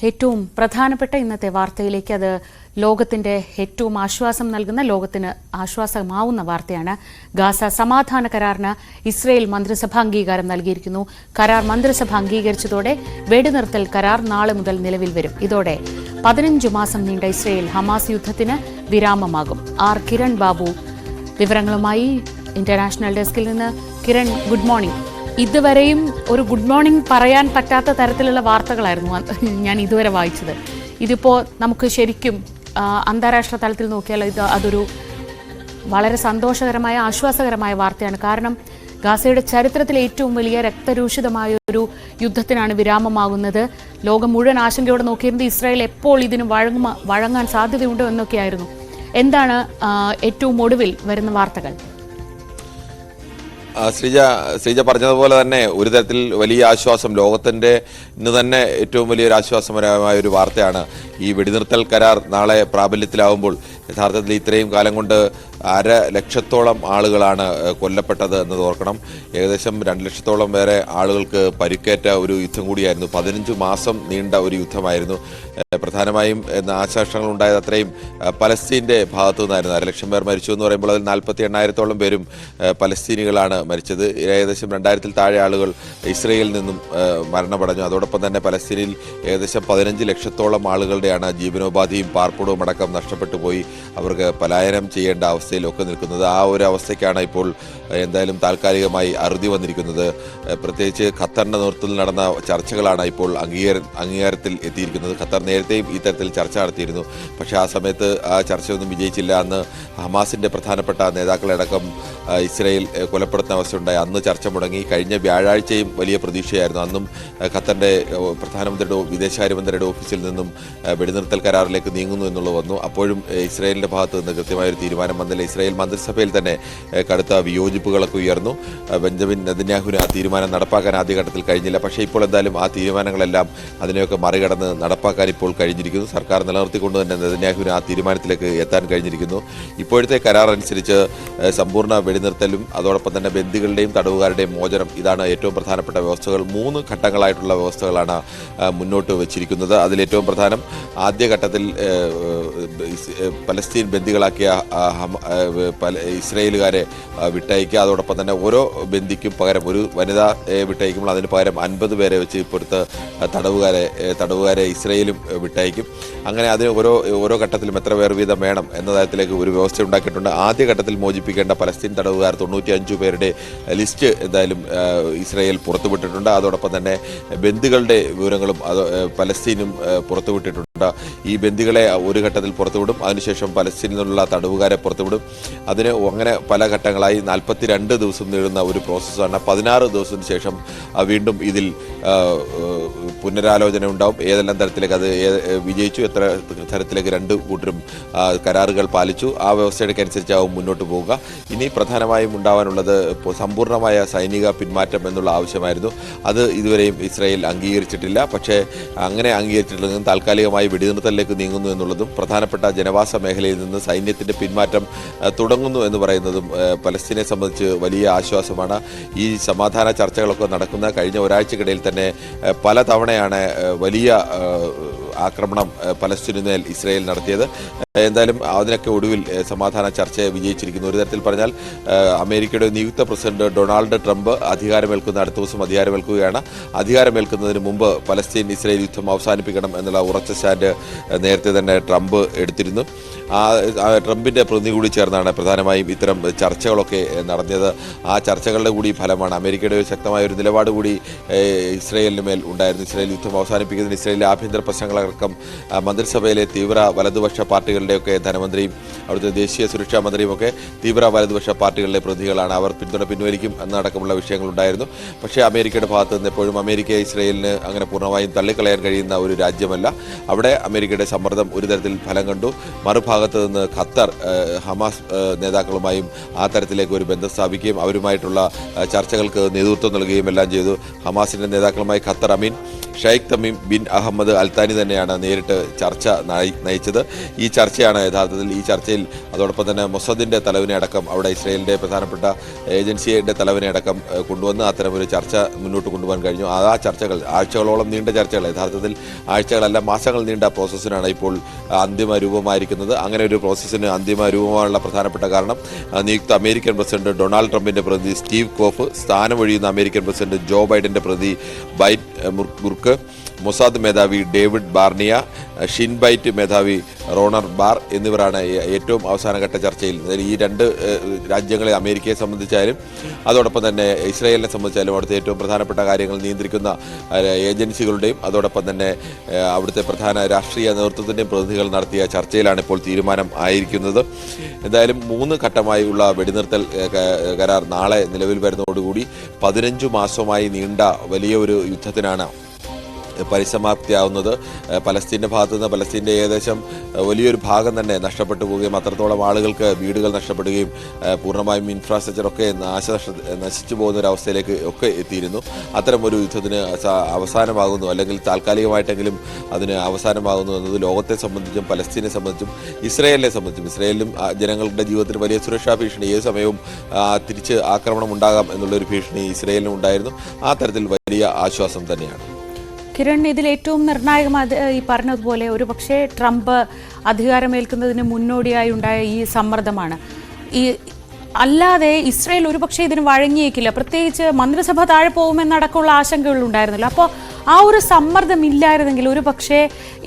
ഏറ്റവും പ്രധാനപ്പെട്ട ഇന്നത്തെ വാർത്തയിലേക്ക് അത് ലോകത്തിന്റെ ഏറ്റവും ആശ്വാസം നൽകുന്ന ലോകത്തിന് ആശ്വാസമാവുന്ന വാർത്തയാണ്. ഗാസ സമാധാന കരാറിന് ഇസ്രയേൽ മന്ത്രിസഭ അംഗീകാരം നൽകിയിരിക്കുന്നു. കരാർ മന്ത്രിസഭ അംഗീകരിച്ചതോടെ വെടിനിർത്തൽ കരാർ നാളെ മുതൽ നിലവിൽ വരും. ഇതോടെ 15 മാസം നീണ്ട ഇസ്രയേൽ ഹമാസ് യുദ്ധത്തിന് വിരാമമാകും. ആർ കിരൺ ബാബു വിവരങ്ങളുമായി ഇന്റർനാഷണൽ ഡെസ്കിൽ നിന്ന്. Kiran, good morning. ഇതുവരെയും ഒരു ഗുഡ് മോർണിംഗ് പറയാൻ പറ്റാത്ത തരത്തിലുള്ള വാർത്തകളായിരുന്നു ഞാൻ ഇതുവരെ വായിച്ചത്. ഇതിപ്പോൾ നമുക്ക് ശരിക്കും അന്താരാഷ്ട്ര തലത്തിൽ നോക്കിയാൽ അതൊരു വളരെ സന്തോഷകരമായ ആശ്വാസകരമായ വാർത്തയാണ്. കാരണം ഗാസയുടെ ചരിത്രത്തിലെ ഏറ്റവും വലിയ രക്തരൂഷിതമായ ഒരു യുദ്ധത്തിനാണ് വിരാമമാകുന്നത്. ലോകം മുഴുവൻ ആശങ്കയോടെ നോക്കിയിരുന്നത് ഇസ്രായേൽ എപ്പോൾ ഇതിന് വഴങ്ങാൻ സാധ്യതയുണ്ടോ എന്നൊക്കെയായിരുന്നു. എന്താണ് ഏറ്റവും ഒടുവിൽ വരുന്ന വാർത്തകൾ? ശ്രീജ പറഞ്ഞതുപോലെ തന്നെ ഒരു തരത്തിൽ വലിയ ആശ്വാസം, ലോകത്തിന്റെ ഇന്ന് തന്നെ ഏറ്റവും വലിയൊരു ആശ്വാസപരമായ ഒരു വാർത്തയാണ് ഈ വെടിനിർത്തൽ കരാർ നാളെ പ്രാബല്യത്തിലാവുമ്പോൾ. യഥാർത്ഥത്തിൽ ഇത്രയും കാലം കൊണ്ട് 1,50,000 ആളുകളാണ് കൊല്ലപ്പെട്ടത് എന്നത് ഓർക്കണം. ഏകദേശം 2 ലക്ഷത്തോളം വരെ ആളുകൾക്ക് പരിക്കേറ്റ ഒരു യുദ്ധം കൂടിയായിരുന്നു. 15 മാസം നീണ്ട ഒരു യുദ്ധമായിരുന്നു. പ്രധാനമായും നാശനഷ്ടങ്ങൾ ഉണ്ടായത് അത്രയും പലസ്തീൻ്റെ ഭാഗത്തു നിന്നായിരുന്നു. 1,00,000 പേർ മരിച്ചു എന്ന് പറയുമ്പോൾ അതിൽ 48,000-ഓളം പേരും പലസ്തീനികളാണ് മരിച്ചത്. ഏകദേശം 2000-ൽ താഴെ ആളുകൾ ഇസ്രയേലിൽ നിന്നും മരണമടഞ്ഞു. അതോടൊപ്പം തന്നെ പലസ്തീനിൽ ഏകദേശം 15 ലക്ഷത്തോളം ആളുകളുടെയാണ് ജീവനോപാധിയും പാർപ്പിടവും അടക്കം നഷ്ടപ്പെട്ടു പോയി. അവർക്ക് പലായനം ചെയ്യേണ്ട അവസ്ഥയിലൊക്കെ നിൽക്കുന്നത്. ആ ഒരു അവസ്ഥയ്ക്കാണ് ഇപ്പോൾ എന്തായാലും താൽക്കാലികമായി അറുതി വന്നിരിക്കുന്നത്. പ്രത്യേകിച്ച് ഖത്തറിൻ്റെ നേതൃത്വത്തിൽ നടന്ന ചർച്ചകളാണ് ഇപ്പോൾ അംഗീകാരത്തിൽ എത്തിയിരിക്കുന്നത്. ഖത്തർ നേരത്തെയും ഈ തരത്തിൽ ചർച്ച നടത്തിയിരുന്നു. പക്ഷേ ആ സമയത്ത് ആ ചർച്ചയൊന്നും വിജയിച്ചില്ല. അന്ന് ഹമാസിൻ്റെ പ്രധാനപ്പെട്ട നേതാക്കളടക്കം ഇസ്രയേൽ കൊലപ്പെടുത്തുന്ന അവസ്ഥയുണ്ടായി. അന്ന് ചർച്ച മുടങ്ങി. കഴിഞ്ഞ വ്യാഴാഴ്ചയും വലിയ പ്രതീക്ഷയായിരുന്നു. അന്നും ഖത്തറിൻ്റെ പ്രധാനമന്ത്രിയുടെ വിദേശകാര്യമന്ത്രിയുടെ ഓഫീസിൽ നിന്നും വെടിനിർത്തൽ കരാറിലേക്ക് നീങ്ങുന്നു എന്നുള്ളത് വന്നു. അപ്പോഴും ഇസ്രയേലിൻ്റെ ഭാഗത്ത് നിന്ന് കൃത്യമായൊരു തീരുമാനം വന്നില്ല. ഇസ്രയേൽ മന്ത്രിസഭയിൽ തന്നെ കടുത്ത വിയോജിപ്പുകളൊക്കെ ഉയർന്നു. ബെഞ്ചമിൻ നെതന്യാഹുവിന് ആ തീരുമാനം നടപ്പാക്കാൻ ആദ്യഘട്ടത്തിൽ കഴിഞ്ഞില്ല. പക്ഷേ ഇപ്പോൾ എന്തായാലും ആ തീരുമാനങ്ങളെല്ലാം അതിനെയൊക്കെ മറികടന്ന് നടപ്പാക്കാൻ ഇപ്പോൾ കഴിഞ്ഞിരിക്കുന്നു. സർക്കാർ നിലനിർത്തിക്കൊണ്ട് തന്നെ നെതന്യാഹുവിന് ആ തീരുമാനത്തിലേക്ക് എത്താൻ കഴിഞ്ഞിരിക്കുന്നു. ഇപ്പോഴത്തെ കരാർ അനുസരിച്ച് സമ്പൂർണ്ണ വെടിനിർത്തലും അതോടൊപ്പം തന്നെ ബന്ദികളുടെയും തടവുകാരുടെയും മോചനം, ഇതാണ് ഏറ്റവും പ്രധാനപ്പെട്ട വ്യവസ്ഥകൾ. 3 ഘട്ടങ്ങളായിട്ടുള്ള വ്യവസ്ഥകളാണ് മുന്നോട്ട് വച്ചിരിക്കുന്നത്. അതിലേറ്റവും പ്രധാനം ആദ്യഘട്ടത്തിൽ പലസ്തീൻ ബന്ദികളാക്കിയ ഇസ്രയേലുകാരെ വിട്ടയക്കുക. അതോടൊപ്പം തന്നെ ഓരോ ബന്ദിക്കും പകരം ഒരു വനിതയെ വിട്ടയക്കുമ്പോൾ അതിന് പകരം 50 പേരെ വെച്ച് ഇപ്പോഴത്തെ തടവുകാരെ ഇസ്രയേലും വിട്ടയക്കും. അങ്ങനെ അതിന് ഓരോ ഘട്ടത്തിലും എത്ര പേർ വീതം വേണം എന്ന തരത്തിലേക്ക് ഒരു വ്യവസ്ഥ ഉണ്ടാക്കിയിട്ടുണ്ട്. ആദ്യഘട്ടത്തിൽ മോചിപ്പിക്കേണ്ട പലസ്തീൻ തടവുകാർ 95 പേരുടെ ലിസ്റ്റ് എന്തായാലും ഇസ്രയേൽ പുറത്തുവിട്ടിട്ടുണ്ട്. അതോടൊപ്പം തന്നെ ബന്ദികളുടെ വിവരങ്ങളും പലസ്തീനും പുറത്തുവിട്ടിട്ടുണ്ട്. ഈ ബന്ദികളെ ഒരു ഘട്ടത്തിൽ പുറത്തുവിടും. അതിനുശേഷം പലസ്തീനിൽ നിന്നുള്ള തടവുകാരെ പുറത്തുവിടും. അതിന് അങ്ങനെ പല ഘട്ടങ്ങളായി 42 ദിവസം നീളുന്ന ഒരു പ്രോസസ്സാണ്. 16 ദിവസത്തിന് ശേഷം വീണ്ടും ഇതിൽ പുനരാലോചന ഉണ്ടാവും. ഏതെല്ലാം തരത്തിലേക്ക് അത് വിജയിച്ചു, എത്ര തരത്തിലേക്ക് 2 കൂട്ടരും കരാറുകൾ പാലിച്ചു, ആ വ്യവസ്ഥയുടെ അനുസരിച്ചാവും മുന്നോട്ട് പോവുക. ഇനി പ്രധാനമായും ഉണ്ടാവാനുള്ളത് സമ്പൂർണ്ണമായ സൈനിക പിന്മാറ്റം എന്നുള്ള ആവശ്യമായിരുന്നു. അത് ഇതുവരെയും ഇസ്രായേൽ അംഗീകരിച്ചിട്ടില്ല. പക്ഷേ അങ്ങനെ അംഗീകരിച്ചിട്ടില്ലെങ്കിലും താൽക്കാലികമായി വെടിനിർത്തലിലേക്ക് നീങ്ങുന്നു എന്നുള്ളതും പ്രധാനപ്പെട്ട ജനവാസ മേഖലയിൽ നിന്ന് സൈന്യത്തിൻ്റെ പിന്മാറ്റം തുടങ്ങുന്നു എന്ന് പറയുന്നതും പലസ്തീനെ സംബന്ധിച്ച് വലിയ ആശ്വാസമാണ്. ഈ സമാധാന ചർച്ചകളൊക്കെ നടക്കുന്ന കഴിഞ്ഞ ഒരാഴ്ചക്കിടയിൽ തന്നെ പല തവണയാണ് വലിയ ആക്രമണം പലസ്തീനുമേൽ ഇസ്രായേൽ നടത്തിയത്. എന്തായാലും അതിനൊക്കെ ഒടുവിൽ സമാധാന ചർച്ച വിജയിച്ചിരിക്കുന്നു. ഒരു തരത്തിൽ പറഞ്ഞാൽ അമേരിക്കയുടെ നിയുക്ത പ്രസിഡന്റ് ഡൊണാൾഡ് ട്രംപ് അധികാരമേൽക്കുന്ന അടുത്ത ദിവസം അധികാരമേൽക്കുകയാണ്. അധികാരമേൽക്കുന്നതിന് മുമ്പ് പലസ്തീൻ ഇസ്രായേൽ യുദ്ധം അവസാനിപ്പിക്കണം എന്നുള്ള ഉറച്ച സ്റ്റാൻഡ് നേരത്തെ തന്നെ ട്രംപ് എടുത്തിരുന്നു. ട്രംപിൻ്റെ പ്രതിനിധി കൂടി ചേർന്നാണ് പ്രധാനമായും ഇത്തരം ചർച്ചകളൊക്കെ നടന്നത്. ആ ചർച്ചകളുടെ കൂടി ഫലമാണ് അമേരിക്കയുടെ ശക്തമായ ഒരു നിലപാട് കൂടി ഇസ്രായേലിന് മേൽ ഉണ്ടായിരുന്നു. ഇസ്രായേൽ യുദ്ധം അവസാനിപ്പിക്കുന്നതിന് ഇസ്രായേലിലെ ആഭ്യന്തര പ്രശ്നങ്ങളടക്കം മന്ത്രിസഭയിലെ തീവ്ര വലതുപക്ഷ പാർട്ടികളുടെയൊക്കെ ധനമന്ത്രിയും അവിടുത്തെ ദേശീയ സുരക്ഷാ മന്ത്രിയുമൊക്കെ തീവ്ര വലതുപക്ഷ പാർട്ടികളുടെ പ്രതിനിധികളാണ്. അവർ പിന്തുണ പിൻവലിക്കും എന്നടക്കമുള്ള വിഷയങ്ങളുണ്ടായിരുന്നു. പക്ഷേ അമേരിക്കയുടെ ഭാഗത്ത് നിന്ന് എപ്പോഴും അമേരിക്ക ഇസ്രായേലിന് അങ്ങനെ പൂർണ്ണമായും തള്ളിക്കളയാൻ കഴിയുന്ന ഒരു രാജ്യമല്ല. അവിടെ അമേരിക്കയുടെ സമ്മർദ്ദം ഒരു തരത്തിൽ ഫലം കണ്ടു. മറുഭാഗത്ത് നിന്ന് ഖത്തർ ഹമാസ് നേതാക്കളുമായും ആ തരത്തിലേക്ക് ഒരു ബന്ധം സ്ഥാപിക്കുകയും അവരുമായിട്ടുള്ള ചർച്ചകൾക്ക് നേതൃത്വം നൽകുകയും എല്ലാം ചെയ്തു. ഹമാസിൻ്റെ നേതാക്കളുമായി ഖത്തർ അമീൻ Sheikh Tamim bin Ahmad Al Thani തന്നെയാണ് നേരിട്ട് ചർച്ച നയിച്ചത്. ഈ ചർച്ചയാണ് യഥാർത്ഥത്തിൽ ഈ ചർച്ചയിൽ അതോടൊപ്പം തന്നെ മൊസാദിന്റെ തലവനെ അടക്കം അവിടെ ഇസ്രയേലിന്റെ പ്രധാനപ്പെട്ട ഏജൻസിയുടെ തലവനെ അടക്കം കൊണ്ടുവന്ന് അത്തരമൊരു ചർച്ച മുന്നോട്ട് കൊണ്ടുപോകാൻ കഴിഞ്ഞു. ആ ചർച്ചകൾ ആഴ്ചകളോളം നീണ്ട ചർച്ചകൾ, യഥാർത്ഥത്തിൽ ആഴ്ചകളല്ല മാസങ്ങൾ നീണ്ട പ്രോസസ്സിനാണ് ഇപ്പോൾ അന്തിമ രൂപമായിരിക്കുന്നത്. അങ്ങനെ ഒരു പ്രോസസ്സിന് അന്തിമ രൂപമായുള്ള പ്രധാനപ്പെട്ട കാരണം നിയുക്ത അമേരിക്കൻ പ്രസിഡന്റ് ഡൊണാൾഡ് ട്രംപിന്റെ പ്രതിനിധി സ്റ്റീവ് കോഫ്, സ്ഥാനമൊഴിയുന്ന അമേരിക്കൻ പ്രസിഡന്റ് ജോ ബൈഡന്റെ പ്രതിനിധി ബൈറ്റ് മുർക്ക്, മൊസാദ് മേധാവി ഡേവിഡ് ബാർണിയ, ഷിൻബൈറ്റ് മേധാവി റോണർ ബാർ എന്നിവരാണ് ഏറ്റവും അവസാനഘട്ട ചർച്ചയിൽ. ഈ രണ്ട് രാജ്യങ്ങളെ, അമേരിക്കയെ സംബന്ധിച്ചാലും അതോടൊപ്പം തന്നെ ഇസ്രായേലിനെ സംബന്ധിച്ചാലും അവിടുത്തെ ഏറ്റവും പ്രധാനപ്പെട്ട കാര്യങ്ങൾ നിയന്ത്രിക്കുന്ന ഏജൻസികളുടെയും അതോടൊപ്പം തന്നെ അവിടുത്തെ പ്രധാന രാഷ്ട്രീയ നേതൃത്വത്തിൻ്റെയും പ്രതിനിധികൾ നടത്തിയ ചർച്ചയിലാണ് ഇപ്പോൾ തീരുമാനം ആയിരിക്കുന്നത്. എന്തായാലും 3 ഘട്ടമായുള്ള വെടിനിർത്തൽ കരാർ നാളെ നിലവിൽ വരുന്നതോടുകൂടി 15 മാസമായി നീണ്ട വലിയ ഒരു യുദ്ധത്തിനാണ് പരിസമാപ്തിയാവുന്നത്. പലസ്തീൻ്റെ ഭാഗത്തുനിന്ന് പലസ്തീൻ്റെ ഏകദേശം വലിയൊരു ഭാഗം തന്നെ നഷ്ടപ്പെട്ടു പോവുകയും അത്രത്തോളം ആളുകൾക്ക് വീടുകൾ നഷ്ടപ്പെടുകയും പൂർണ്ണമായും ഇൻഫ്രാസ്ട്രക്ചറൊക്കെ നശിച്ചു പോകുന്ന ഒരു അവസ്ഥയിലേക്ക് ഒക്കെ എത്തിയിരുന്നു. അത്തരം ഒരു യുദ്ധത്തിന് അവസാനമാകുന്നു, അല്ലെങ്കിൽ താൽക്കാലികമായിട്ടെങ്കിലും അതിന് അവസാനമാകുന്നു എന്നത് ലോകത്തെ സംബന്ധിച്ചും പലസ്തീനെ സംബന്ധിച്ചും ഇസ്രായേലിനെ സംബന്ധിച്ചും, ഇസ്രായേലിലും ജനങ്ങളുടെ ജീവിതത്തിൽ വലിയ സുരക്ഷാ ഭീഷണി, ഏത് സമയവും തിരിച്ച് ആക്രമണം ഉണ്ടാകാം എന്നുള്ളൊരു ഭീഷണി ഇസ്രായേലിനും ഉണ്ടായിരുന്നു. ആ തരത്തിൽ വലിയ ആശ്വാസം തന്നെയാണ്. കിരൺ, ഇതിൽ ഏറ്റവും നിർണായകമായ ഈ പറഞ്ഞതുപോലെ ഒരു പക്ഷേ ട്രംപ് അധികാരമേൽക്കുന്നതിന് മുന്നോടിയായി ഉണ്ടായ ഈ സമ്മർദ്ദമാണ്. അല്ലാതെ ഇസ്രായേൽ ഒരു പക്ഷേ ഇതിന് വഴങ്ങിയേക്കില്ല, പ്രത്യേകിച്ച് മന്ത്രിസഭ താഴെ പോകുമെന്നടക്കമുള്ള ആശങ്കകൾ ഉണ്ടായിരുന്നല്ലോ. അപ്പോൾ ആ ഒരു സമ്മർദ്ദം ഇല്ലായിരുന്നെങ്കിൽ ഒരു പക്ഷേ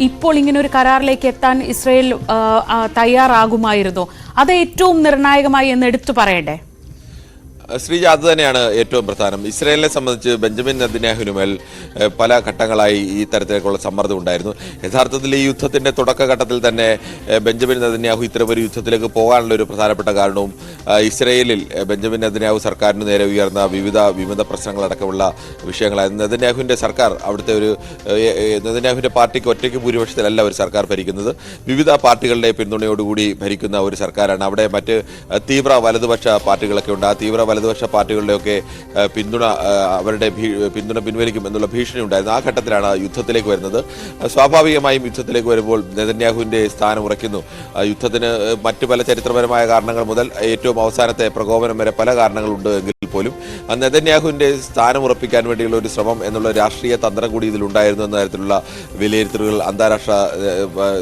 ഇപ്പോൾ ഇങ്ങനെ ഒരു കരാറിലേക്ക് എത്താൻ ഇസ്രായേൽ തയ്യാറാകുമായിരുന്നോ? അത് ഏറ്റവും നിർണായകമായി എന്ന് എടുത്തു പറയണ്ടേ? ശ്രീജ, അത് തന്നെയാണ് ഏറ്റവും പ്രധാനം. ഇസ്രായേലിനെ സംബന്ധിച്ച് ബെഞ്ചമിൻ നെതന്യാഹുവിനുമേൽ പല ഘട്ടങ്ങളായി ഈ തരത്തിലേക്കുള്ള സമ്മർദ്ദം ഉണ്ടായിരുന്നു. യഥാർത്ഥത്തിൽ ഈ യുദ്ധത്തിൻ്റെ തുടക്കഘട്ടത്തിൽ തന്നെ ബെഞ്ചമിൻ നെതന്യാഹു ഇത്തരമൊരു യുദ്ധത്തിലേക്ക് പോകാനുള്ള ഒരു പ്രധാനപ്പെട്ട കാരണവും ഇസ്രായേലിൽ ബെഞ്ചമിൻ നെതന്യാഹു സർക്കാരിന് നേരെ ഉയർന്ന വിവിധ പ്രശ്നങ്ങളടക്കമുള്ള വിഷയങ്ങളായിരുന്നു. നെതന്യാഹുവിൻ്റെ സർക്കാർ, അവിടുത്തെ നെതന്യാഹുവിൻ്റെ പാർട്ടിക്ക് ഒറ്റയ്ക്ക് ഭൂരിപക്ഷത്തിലല്ല ഒരു സർക്കാർ ഭരിക്കുന്നത്, വിവിധ പാർട്ടികളുടെ പിന്തുണയോടുകൂടി ഭരിക്കുന്ന ഒരു സർക്കാരാണ്. അവിടെ മറ്റ് തീവ്ര വലതുപക്ഷ പാർട്ടികളൊക്കെ ഉണ്ട്. ആ തീവ്ര വലതുപക്ഷ പാർട്ടികളുടെയൊക്കെ അവരുടെ പിന്തുണ പിൻവലിക്കും എന്നുള്ള ഭീഷണി ഉണ്ടായിരുന്നു. ആ ഘട്ടത്തിലാണ് യുദ്ധത്തിലേക്ക് വരുന്നത്. സ്വാഭാവികമായും യുദ്ധത്തിലേക്ക് വരുമ്പോൾ നെതന്യാഹുവിൻ്റെ സ്ഥാനം ഉറയ്ക്കുന്നു. യുദ്ധത്തിന് മറ്റു പല ചരിത്രപരമായ കാരണങ്ങൾ മുതൽ ഏറ്റവും അവസാനത്തെ പ്രകോപനം വരെ പല കാരണങ്ങളുണ്ട് എങ്കിൽ പോലും നെതന്യാഹുവിൻ്റെ സ്ഥാനം ഉറപ്പിക്കാൻ വേണ്ടിയുള്ള ഒരു ശ്രമം എന്നുള്ള രാഷ്ട്രീയ തന്ത്രം കൂടി ഇതിലുണ്ടായിരുന്നു എന്ന തരത്തിലുള്ള വിലയിരുത്തലുകൾ അന്താരാഷ്ട്ര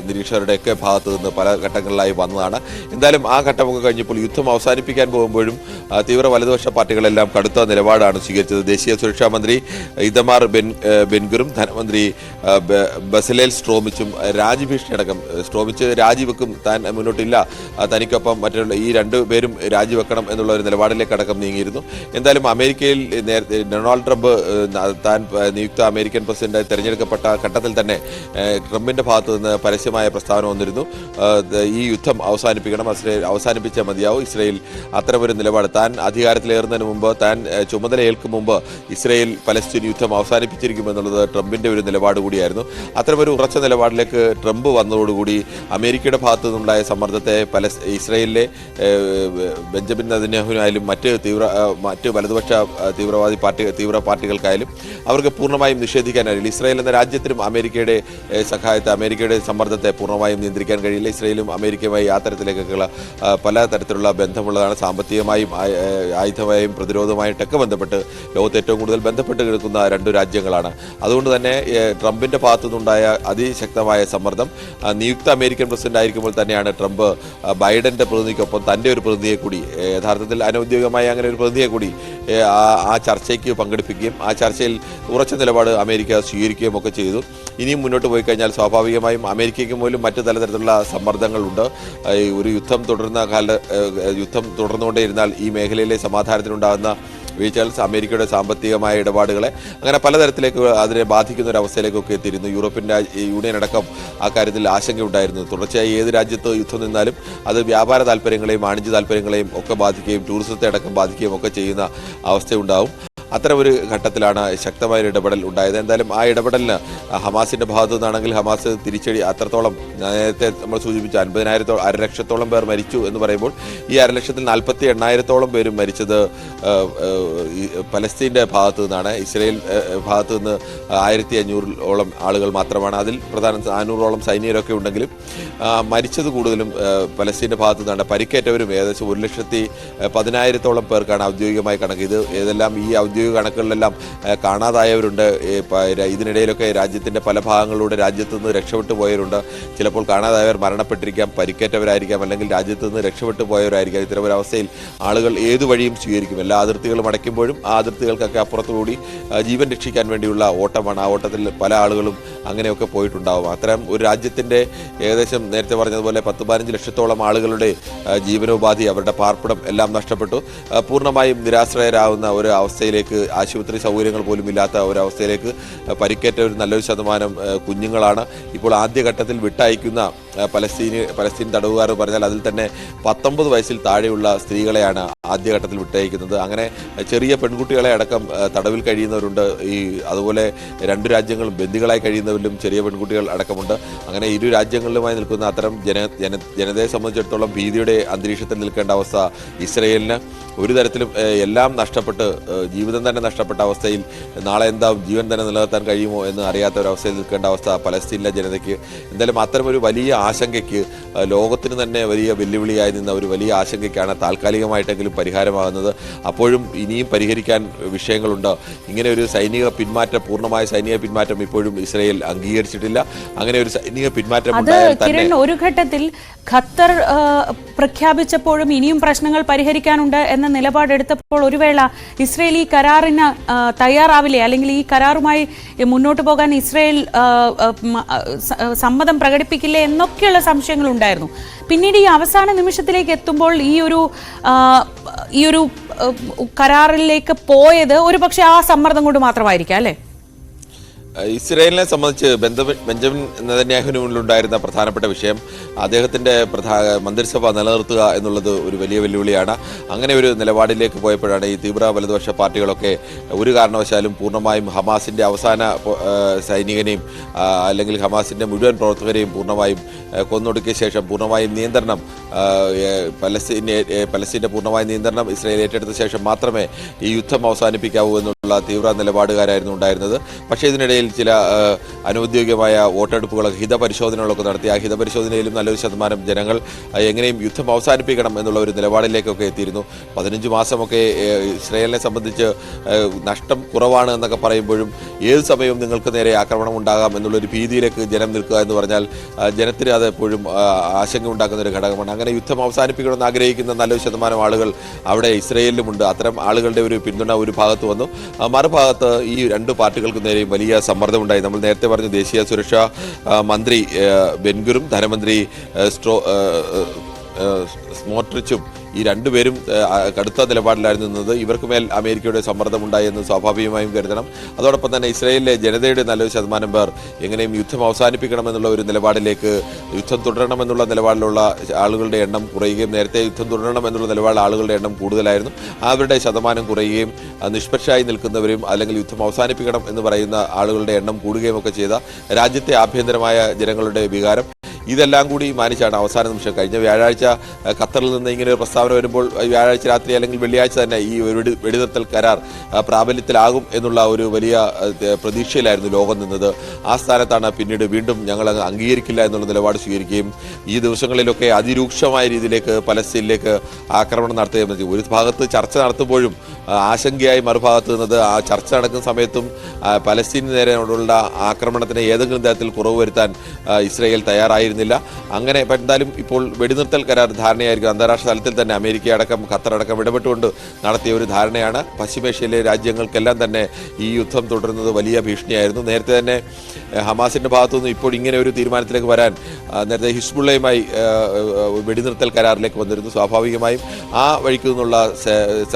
നിരീക്ഷകരുടെയൊക്കെ ഭാഗത്തു നിന്ന് പല ഘട്ടങ്ങളിലായി വന്നതാണ്. എന്തായാലും ആ ഘട്ടമൊക്കെ കഴിഞ്ഞപ്പോൾ യുദ്ധം അവസാനിപ്പിക്കാൻ പോകുമ്പോഴും തീവ്ര വലതുപക്ഷ പാർട്ടികളെല്ലാം കടുത്ത നിലപാടാണ് സ്വീകരിച്ചത്. ദേശീയ സുരക്ഷാ മന്ത്രി ഇതമാർ ബെൻഗുറും ധനമന്ത്രി ബസലേൽ സ്ട്രോമിച്ചും രാജ്യഭീഷണി അടക്കം, സ്ട്രോമിച്ച് രാജിവെക്കും, താൻ മുന്നോട്ടില്ല, തനിക്കൊപ്പം മറ്റുള്ള ഈ രണ്ടുപേരും രാജിവെക്കണം എന്നുള്ള ഒരു നിലപാടിലേക്ക് അടക്കം നീങ്ങിയിരുന്നു. എന്തായാലും അമേരിക്കയിൽ നേരത്തെ ഡൊണാൾഡ് ട്രംപ് താൻ നിയുക്ത അമേരിക്കൻ പ്രസിഡന്റായി തെരഞ്ഞെടുക്കപ്പെട്ട ഘട്ടത്തിൽ തന്നെ ട്രംപിന്റെ ഭാഗത്തു നിന്ന് പരസ്യമായ പ്രസ്താവന വന്നിരുന്നു. ഈ യുദ്ധം അവസാനിപ്പിക്കണം, അവസാനിപ്പിച്ചാൽ മതിയാവും. ഇസ്രായേൽ അത്തരമൊരു നിലപാട്, താൻ അധികാരത്തിലേറുന്നതിന് മുമ്പ്, താൻ ചുമതല ഏൽക്കും മുമ്പ് ഇസ്രായേൽ പലസ്തീൻ യുദ്ധം അവസാനിപ്പിച്ചിരിക്കുമെന്നുള്ളത് ട്രംപിന്റെ ഒരു നിലപാട് കൂടിയായിരുന്നു. അത്തരമൊരു ഉറച്ച നിലപാടിലേക്ക് ട്രംപ് വന്നതോടുകൂടി അമേരിക്കയുടെ ഭാഗത്തു നിന്നുണ്ടായ സമ്മർദ്ദത്തെ ഇസ്രായേലിലെ ബെഞ്ചമിൻ നെതന്യാഹുവിനായാലും മറ്റ് വലതുപക്ഷ തീവ്ര പാർട്ടികൾക്കായാലും അവർക്ക് പൂർണ്ണമായും നിഷേധിക്കാനായില്ല. ഇസ്രായേൽ എന്ന രാജ്യത്തിനും അമേരിക്കയുടെ സഹായത്തെ, അമേരിക്കയുടെ സമ്മർദ്ദത്തെ പൂർണ്ണമായും നിയന്ത്രിക്കാൻ കഴിയില്ല. ഇസ്രായേലും അമേരിക്കയുമായി ആ തരത്തിലേക്കൊക്കെയുള്ള പല തരത്തിലുള്ള ബന്ധമുള്ളതാണ്. സാമ്പത്തികമായും ആയുധമായും പ്രതിരോധമായിട്ടൊക്കെ ബന്ധപ്പെട്ട് ലോകത്ത് ഏറ്റവും കൂടുതൽ ബന്ധപ്പെട്ട് കിടക്കുന്ന രണ്ട് രാജ്യങ്ങളാണ്. അതുകൊണ്ട് തന്നെ ട്രംപിന്റെ ഭാഗത്തുനിന്നുണ്ടായ അതിശക്തമായ സമ്മർദ്ദം, നിയുക്ത അമേരിക്കൻ പ്രസിഡന്റ് ആയിരിക്കുമ്പോൾ തന്നെയാണ് ട്രംപ് ബൈഡന്റെ പ്രതിനിധിക്കൊപ്പം തൻ്റെ ഒരു പ്രതിനിധിയെ കൂടി, യഥാർത്ഥത്തിൽ അനൗദ്യോഗികമായ അങ്ങനെ ഒരു പ്രതിനിധിയെ കൂടി ആ ചർച്ചയ്ക്ക് പങ്കെടുപ്പിക്കുകയും ആ ചർച്ചയിൽ ഉറച്ച നിലപാട് അമേരിക്ക സ്വീകരിക്കുകയും ഒക്കെ ചെയ്തു. ഇനിയും മുന്നോട്ട് പോയി കഴിഞ്ഞാൽ സ്വാഭാവികമായും അമേരിക്കയ്ക്ക് പോലും മറ്റു തരത്തിലുള്ള സമ്മർദ്ദങ്ങളുണ്ട്. ഒരു യുദ്ധം തുടർന്നുകൊണ്ടേയിരുന്നാൽ ഈ മേഖലയിലെ സമാധാനത്തിനുണ്ടാകുന്ന വീഴ്ചകൾ, അമേരിക്കയുടെ സാമ്പത്തികമായ ഇടപാടുകളെ, അങ്ങനെ പലതരത്തിലേക്ക് അതിനെ ബാധിക്കുന്ന ഒരു അവസ്ഥയിലേക്കൊക്കെ എത്തിയിരുന്നു. യൂറോപ്യൻ യൂണിയൻ അടക്കം ആ കാര്യത്തിൽ ആശങ്കയുണ്ടായിരുന്നു. തുടർച്ചയായി ഏത് രാജ്യത്ത് യുദ്ധം നിന്നാലും അത് വ്യാപാര താല്പര്യങ്ങളെയും വാണിജ്യ താല്പര്യങ്ങളെയും ഒക്കെ ബാധിക്കുകയും ടൂറിസത്തെ അടക്കം ബാധിക്കുകയും ഒക്കെ ചെയ്യുന്ന അവസ്ഥയുണ്ടാവും. അത്തരം ഒരു ഘട്ടത്തിലാണ് ശക്തമായ ഒരു ഇടപെടൽ ഉണ്ടായത്. എന്തായാലും ആ ഇടപെടലിന് ഹമാസിന്റെ ഭാഗത്തു നിന്നാണെങ്കിൽ ഹമാസ് തിരിച്ചടി അത്രത്തോളം, നേരത്തെ നമ്മൾ സൂചിപ്പിച്ച 50,000 1,00,000-ഓളം പേർ മരിച്ചു എന്ന് പറയുമ്പോൾ ഈ 1,00,000-ൽ 48,000-ഓളം പേരും മരിച്ചത് പലസ്തീൻ്റെ ഭാഗത്തു നിന്നാണ്. ഇസ്രയേൽ ഭാഗത്തു നിന്ന് 1,500-ഓളം ആളുകൾ മാത്രമാണ്. അതിൽ പ്രധാന 400-ഓളം സൈനികരൊക്കെ ഉണ്ടെങ്കിലും മരിച്ചത് കൂടുതലും പലസ്തീൻ്റെ ഭാഗത്തു നിന്നാണ്. പരിക്കേറ്റവരും ഏകദേശം 1,10,000-ഓളം പേർക്കാണ് ഔദ്യോഗികമായി കണക്ക്. ഇതെല്ലാം ഈ ഔദ്യോഗിക കണക്കുകളിലെല്ലാം കാണാതായവരുണ്ട്. ഇതിനിടയിലൊക്കെ രാജ്യത്തിൻ്റെ പല ഭാഗങ്ങളിലൂടെ രാജ്യത്തു നിന്ന് രക്ഷപ്പെട്ടു പോയവരുണ്ട്. ചിലപ്പോൾ കാണാതായവർ മരണപ്പെട്ടിരിക്കാം, പരിക്കേറ്റവരായിരിക്കാം, അല്ലെങ്കിൽ രാജ്യത്ത് നിന്ന് രക്ഷപ്പെട്ടു പോയവരായിരിക്കാം. ഇത്തരമൊരവസ്ഥയിൽ ആളുകൾ ഏതു വഴിയും സ്വീകരിക്കും. എല്ലാ അതിർത്തികളും അടയ്ക്കുമ്പോഴും ആ അതിർത്തികൾക്കൊക്കെ അപ്പുറത്തുകൂടി ജീവൻ രക്ഷിക്കാൻ വേണ്ടിയുള്ള ഓട്ടമാണ്. ആ ഓട്ടത്തിൽ പല ആളുകളും അങ്ങനെയൊക്കെ പോയിട്ടുണ്ടാവും. അത്തരം ഒരു രാജ്യത്തിൻ്റെ ഏകദേശം നേരത്തെ പറഞ്ഞതുപോലെ 10-15 ലക്ഷത്തോളം ആളുകളുടെ ജീവനോപാധി, അവരുടെ പാർപ്പിടം എല്ലാം നഷ്ടപ്പെട്ടു. പൂർണ്ണമായും നിരാശ്രയരാകുന്ന ഒരു അവസ്ഥയിലേക്ക്, ആശുപത്രി സൗകര്യങ്ങൾ പോലും ഇല്ലാത്ത ഒരവസ്ഥയിലേക്ക് പരിക്കേറ്റ ഒരു നല്ലൊരു ശതമാനം കുഞ്ഞുങ്ങളാണ് ഇപ്പോൾ ആദ്യഘട്ടത്തിൽ വിട്ടയക്കുന്ന പലസ്തീൻ തടവുകാർ പറഞ്ഞാൽ അതിൽ തന്നെ 19 വയസ്സിൽ താഴെയുള്ള സ്ത്രീകളെയാണ് ആദ്യഘട്ടത്തിൽ വിട്ടയക്കുന്നത്. അങ്ങനെ ചെറിയ പെൺകുട്ടികളെ അടക്കം തടവിൽ കഴിയുന്നവരുണ്ട്. അതുപോലെ 2 രാജ്യങ്ങളും ബന്ദികളായി കഴിയുന്നവരിലും ചെറിയ പെൺകുട്ടികൾ അടക്കമുണ്ട്. അങ്ങനെ ഇരു രാജ്യങ്ങളിലുമായി നിൽക്കുന്ന അത്തരം ജനതയെ സംബന്ധിച്ചിടത്തോളം ഭീതിയുടെ അന്തരീക്ഷത്തിൽ നിൽക്കേണ്ട അവസ്ഥ ഇസ്രയേലിന്. ഒരു തരത്തിലും എല്ലാം നഷ്ടപ്പെട്ട്, ജീവിതം തന്നെ നഷ്ടപ്പെട്ട അവസ്ഥയിൽ നാളെ എന്താവും, ജീവൻ തന്നെ നിലനിർത്താൻ കഴിയുമോ എന്ന് അറിയാത്ത ഒരവസ്ഥയിൽ നിൽക്കേണ്ട അവസ്ഥ പലസ്തീനിലെ ജനതയ്ക്ക്. എന്തായാലും അത്തരമൊരു വലിയ ആശങ്കയ്ക്ക്, ലോകത്തിന് തന്നെ വലിയ വെല്ലുവിളിയായി നിന്ന ഒരു വലിയ ആശങ്കയ്ക്കാണ് താൽക്കാലികമായിട്ടെങ്കിലും പരിഹാരമാകുന്നത്. അപ്പോഴും ഇനിയും പരിഹരിക്കാൻ വിഷയങ്ങളുണ്ട്. ഇങ്ങനെ ഒരു പൂർണ്ണമായ സൈനിക പിന്മാറ്റം ഇപ്പോഴും ഇസ്രയേൽ അംഗീകരിച്ചിട്ടില്ല. അങ്ങനെ ഒരു സൈനിക പിന്മാറ്റം ഉണ്ടായാൽ തന്നെ ഒരു ഘട്ടത്തിൽ ഖത്തർ പ്രഖ്യാപിച്ചപ്പോഴും ഇനിയും പ്രശ്നങ്ങൾ പരിഹരിക്കാനുണ്ട് എന്ന നിലപാടെടുത്തപ്പോൾ ഒരു വേള ഇസ്രയേൽ ഈ കരാറിന് തയ്യാറാവില്ലേ, അല്ലെങ്കിൽ ഈ കരാറുമായി മുന്നോട്ട് പോകാൻ ഇസ്രയേൽ സമ്മതം പ്രകടിപ്പിക്കില്ലേ എന്നൊക്കെയുള്ള സംശയങ്ങളുണ്ടായിരുന്നു. പിന്നീട് ഈ അവസാന നിമിഷത്തിലേക്ക് എത്തുമ്പോൾ ഈ ഒരു കരാറിലേക്ക് പോയത് ഒരുപക്ഷെ ആ സമ്മർദ്ദം കൊണ്ട് മാത്രമായിരിക്കാം അല്ലേ? ഇസ്രയേലിനെ സംബന്ധിച്ച് ബെഞ്ചമിൻ നെതന്യാഹുവിന് മുന്നിലുണ്ടായിരുന്ന പ്രധാനപ്പെട്ട വിഷയം അദ്ദേഹത്തിൻ്റെ മന്ത്രിസഭ നിലനിർത്തുക എന്നുള്ളത് ഒരു വലിയ വെല്ലുവിളിയാണ്. അങ്ങനെ ഒരു നിലപാടിലേക്ക് പോയപ്പോഴാണ് ഈ തീവ്ര വലതുപക്ഷ പാർട്ടികളൊക്കെ ഒരു കാരണവശാലും പൂർണ്ണമായും ഹമാസിൻ്റെ അവസാന സൈനികനെയും അല്ലെങ്കിൽ ഹമാസിൻ്റെ മുഴുവൻ പ്രവർത്തകരെയും പൂർണ്ണമായും കൊന്നൊടുക്കിയ ശേഷം പൂർണ്ണമായും നിയന്ത്രണം പലസ്തീൻ്റെ പൂർണ്ണമായ നിയന്ത്രണം ഇസ്രയേൽ ഏറ്റെടുത്ത ശേഷം മാത്രമേ ഈ യുദ്ധം അവസാനിപ്പിക്കാവൂ എന്നുള്ള തീവ്ര നിലപാടുകാരായിരുന്നു ഉണ്ടായിരുന്നത്. പക്ഷേ ഇതിനിടയിൽ ചില അനൗദ്യോഗികമായ വോട്ടെടുപ്പുകളൊക്കെ, ഹിതപരിശോധനകളൊക്കെ നടത്തി. ആ ഹിതപരിശോധനയിലും നല്ലൊരു ശതമാനം ജനങ്ങൾ എങ്ങനെയും യുദ്ധം അവസാനിപ്പിക്കണം എന്നുള്ള ഒരു നിലപാടിലേക്കൊക്കെ എത്തിയിരുന്നു. 15 മാസമൊക്കെ ഇസ്രയേലിനെ സംബന്ധിച്ച് നഷ്ടം കുറവാണ് എന്നൊക്കെ പറയുമ്പോഴും ഏത് സമയവും നിങ്ങൾക്ക് നേരെ ആക്രമണം ഉണ്ടാകാം എന്നുള്ളൊരു ഭീതിയിലേക്ക് ജനം നിൽക്കുക എന്ന് പറഞ്ഞാൽ ജനത്തിന് അത് എപ്പോഴും ആശങ്ക ഉണ്ടാക്കുന്ന ഒരു ഘടകമാണ്. അങ്ങനെ യുദ്ധം അവസാനിപ്പിക്കണമെന്ന് ആഗ്രഹിക്കുന്ന നല്ലൊരു ശതമാനം ആളുകൾ അവിടെ ഇസ്രയേലിലുമുണ്ട്. അത്തരം ആളുകളുടെ ഒരു പിന്തുണ ഒരു ഭാഗത്ത് വന്നു. മറുഭാഗത്ത് ഈ 2 പാർട്ടികൾക്ക് നേരെയും വലിയ സമ്മർദ്ദമുണ്ടായി. നമ്മൾ നേരത്തെ പറഞ്ഞു, ദേശീയ സുരക്ഷാ മന്ത്രി ബെൻഗുറും ധനമന്ത്രി സ്മോട്രിച്ചും ഈ 2 പേരും കടുത്ത നിലപാടിലായിരുന്നു നിന്നത്. ഇവർക്ക് മേൽ അമേരിക്കയുടെ സമ്മർദ്ദമുണ്ടായി എന്ന് സ്വാഭാവികമായും കരുതണം. അതോടൊപ്പം തന്നെ ഇസ്രയേലിലെ ജനതയുടെ നല്ലൊരു ശതമാനം പേർ എങ്ങനെയും യുദ്ധം അവസാനിപ്പിക്കണമെന്നുള്ള ഒരു നിലപാടിലേക്ക്, യുദ്ധം തുടരണമെന്നുള്ള നിലപാടിലുള്ള ആളുകളുടെ എണ്ണം കുറയുകയും, നേരത്തെ യുദ്ധം തുടരണമെന്നുള്ള നിലപാടിൽ ആളുകളുടെ എണ്ണം കൂടുതലായിരുന്നു, അവരുടെ ശതമാനം കുറയുകയും നിഷ്പക്ഷമായി നിൽക്കുന്നവരും അല്ലെങ്കിൽ യുദ്ധം അവസാനിപ്പിക്കണം എന്ന് പറയുന്ന ആളുകളുടെ എണ്ണം കൂടുകയും ഒക്കെ ചെയ്ത രാജ്യത്തെ ആഭ്യന്തരമായ ജനങ്ങളുടെ വികാരം, ഇതെല്ലാം കൂടി മാനിച്ചാണ് അവസാന നിമിഷം കഴിഞ്ഞ വ്യാഴാഴ്ച ഖത്തറിൽ നിന്ന് ഇങ്ങനെ ഒരു പ്രസ്താവന വരുമ്പോൾ വ്യാഴാഴ്ച രാത്രി അല്ലെങ്കിൽ വെള്ളിയാഴ്ച തന്നെ ഈ വെടിനിർത്തൽ കരാർ പ്രാബല്യത്തിലാകും എന്നുള്ള ഒരു വലിയ പ്രതീക്ഷയിലായിരുന്നു ലോകം നിന്നത്. ആ സ്ഥാനത്താണ് പിന്നീട് വീണ്ടും ഞങ്ങൾ അംഗീകരിക്കില്ല എന്നുള്ള നിലപാട് സ്വീകരിക്കുകയും ഈ ദിവസങ്ങളിലൊക്കെ അതിരൂക്ഷമായ രീതിയിലേക്ക് പലസ്തീനിലേക്ക് ആക്രമണം നടത്തുകയും ചെയ്തു. ഒരു ഭാഗത്ത് ചർച്ച നടത്തുമ്പോഴും ആശങ്കയായി മറുഭാഗത്ത് നിന്നത് ആ ചർച്ച നടക്കുന്ന സമയത്തും പലസ്തീന് നേരെയുള്ള ആക്രമണത്തിന് ഏതെങ്കിലും തരത്തിൽ കുറവ് വരുത്താൻ ഇസ്രയേൽ തയ്യാറായിരുന്നില്ല. അങ്ങനെ എന്തായാലും ഇപ്പോൾ വെടിനിർത്തൽ കരാർ ധാരണയായിരിക്കും. അന്താരാഷ്ട്ര തലത്തിൽ തന്നെ അമേരിക്ക അടക്കം ഖത്തർ അടക്കം ഇടപെട്ടുകൊണ്ട് നടത്തിയ ഒരു ധാരണയാണ്. പശ്ചിമേഷ്യയിലെ രാജ്യങ്ങൾക്കെല്ലാം തന്നെ ഈ യുദ്ധം തുടരുന്നത് വലിയ ഭീഷണിയായിരുന്നു. നേരത്തെ തന്നെ ഹമാസിൻ്റെ ഭാഗത്തുനിന്ന് ഇപ്പോൾ ഇങ്ങനെ ഒരു തീരുമാനത്തിലേക്ക് വരാൻ നേരത്തെ ഹിസ്ബുള്ളയുമായി വെടിനിർത്തൽ കരാറിലേക്ക് വന്നിരുന്നു. സ്വാഭാവികമായും ആ വഴിക്ക് നിന്നുള്ള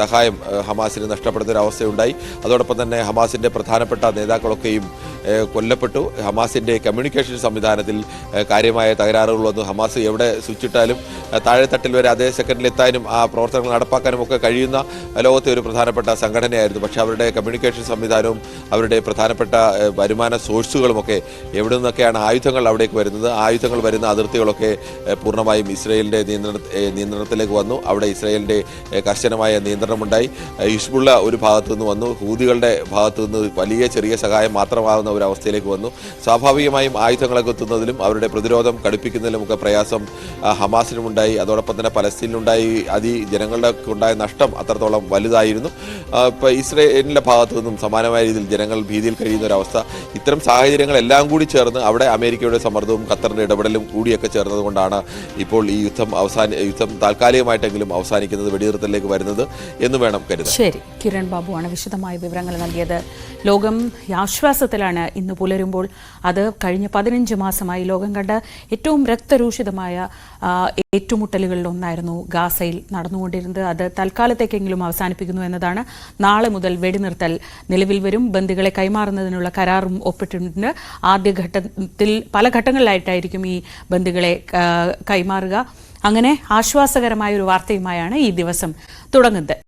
സഹായം ഹമാസിന് നഷ്ടപ്പെടുന്ന ഒരു അവസ്ഥയുണ്ടായി. അതോടൊപ്പം തന്നെ ഹമാസിൻ്റെ പ്രധാനപ്പെട്ട നേതാക്കളൊക്കെയും കൊല്ലപ്പെട്ടു. ഹമാസിൻ്റെ കമ്മ്യൂണിക്കേഷൻ സംവിധാനത്തിൽ കാര്യമായ തകരാറുകൾ വന്നു. ഹമാസ് എവിടെ സ്വിച്ചിട്ടാലും താഴെത്തട്ടിൽ വരെ അതേ സെക്കൻഡിൽ എത്താനും ആ പ്രവർത്തനങ്ങൾ നടപ്പാക്കാനും ഒക്കെ കഴിയുന്ന ലോകത്തെ ഒരു പ്രധാനപ്പെട്ട സംഘടനയായിരുന്നു. പക്ഷേ അവരുടെ കമ്മ്യൂണിക്കേഷൻ സംവിധാനവും അവരുടെ പ്രധാനപ്പെട്ട വരുമാന സോഴ്സുകളുമൊക്കെ എവിടെ നിന്നൊക്കെയാണ് ആയുധങ്ങൾ അവിടേക്ക് വരുന്നത്, ആയുധങ്ങൾ വരുന്ന അതിർത്തികളൊക്കെ പൂർണ്ണമായും ഇസ്രയേലിൻ്റെ നിയന്ത്രണത്തിലേക്ക് വന്നു. അവിടെ ഇസ്രയേലിൻ്റെ കർശനമായ നിയന്ത്രണമുണ്ടായി. ഹിസ്ബുള്ള ഒരു ഭാഗത്തു നിന്ന് വന്നു, ഹൂതികളുടെ ഭാഗത്തു നിന്ന് വലിയ ചെറിയ സഹായം മാത്രമാകുന്ന ഒരു അവസ്ഥയിലേക്ക് വന്നു. സ്വാഭാവികമായും ആയുധങ്ങളൊക്കെ എത്തുന്നതിലും അവരുടെ പ്രതിരോധം കടുപ്പിക്കുന്നതിലുമൊക്കെ പ്രയാസം ഹമാസിനുമുണ്ടായി. അതോടൊപ്പം തന്നെ പലസ്തീനിലുണ്ടായി. ജനങ്ങളുടെ ഉണ്ടായ നഷ്ടം അത്രത്തോളം വലുതായിരുന്നു. ഇപ്പോൾ ഇസ്രയേലിൻ്റെ ഭാഗത്തു നിന്നും സമാനമായ രീതിയിൽ ജനങ്ങൾ ഭീതിയിൽ കഴിയുന്ന ഒരവസ്ഥ. ഇത്തരം സാഹചര്യങ്ങളെല്ലാം കൂടി ചേർന്ന് അവിടെ അമേരിക്കയുടെ സമ്മർദ്ദവും ഖത്തറിൻ്റെ ഇടപെടലും കൂടിയൊക്കെ ചേർന്നതുകൊണ്ടാണ് ഇപ്പോൾ ഈ യുദ്ധം താൽക്കാലികമായിട്ടെങ്കിലും അവസാനിക്കുന്നത്, വെടിനിർത്തലിലേക്ക് വരുന്നത് എന്ന് വേണം കരുതാൻ. ശരി, കിരൺ ബാബുവാണ് വിശദമായ വിവരങ്ങൾ നൽകിയത്. ലോകം ആശ്വാസത്തിലാണ് ഇന്ന് പുലരുമ്പോൾ. അത് കഴിഞ്ഞ 15 മാസമായി ലോകം കണ്ട ഏറ്റവും രക്തരൂഷിതമായ ഏറ്റുമുട്ടലുകളിലൊന്നായിരുന്നു ഗാസയിൽ നടന്നുകൊണ്ടിരുന്നത്. അത് തൽക്കാലത്തേക്കെങ്കിലും അവസാനിപ്പിക്കുന്നു എന്നതാണ്. നാളെ മുതൽ വെടിനിർത്തൽ നിലവിൽ വരും. ബന്ദികളെ കൈമാറുന്നതിനുള്ള കരാറും ഒപ്പിട്ടിട്ടുണ്ട്. ആദ്യഘട്ടത്തിൽ പല ഘട്ടങ്ങളിലായിട്ടായിരിക്കും ഈ ബന്ദികളെ കൈമാറുക. അങ്ങനെ ആശ്വാസകരമായ ഒരു വാർത്തയുമായാണ് ഈ ദിവസം തുടങ്ങുന്നത്.